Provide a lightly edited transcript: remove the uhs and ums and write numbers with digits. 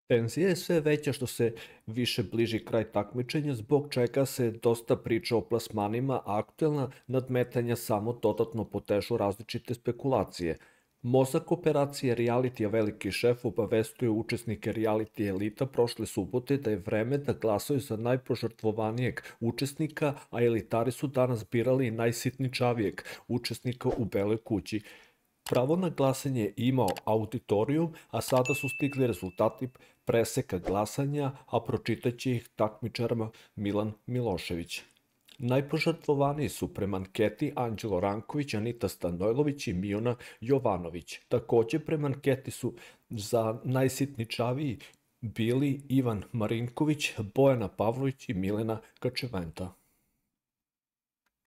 Tenzija je sve veća što se više bliži kraj takmičenja, zbog čega se dosta priča o plasmanima, a aktuelna nadmetanja samo dodatno potežu različite spekulacije. Mozak operacije realitija Veliki šef obavestuje učesnike reality elita prošle subote da je vreme da glasaju za najpožrtvovanijeg učesnika, a elitari su danas birali i najsitničavijeg učesnika u Beloj kući. Pravo na glasanje je imao auditorijum, a sada su stigli rezultati preseka glasanja, a pročitaće ih takmičarima Milan Milošević. Najpožrtvovaniji su prema anketi Anđelo Ranković, Anita Stanojlović i Mijona Jovanović. Takođe prema anketi su za najsitničaviji bili Ivan Marinković, Bojana Pavlović i Milena Kačeventa.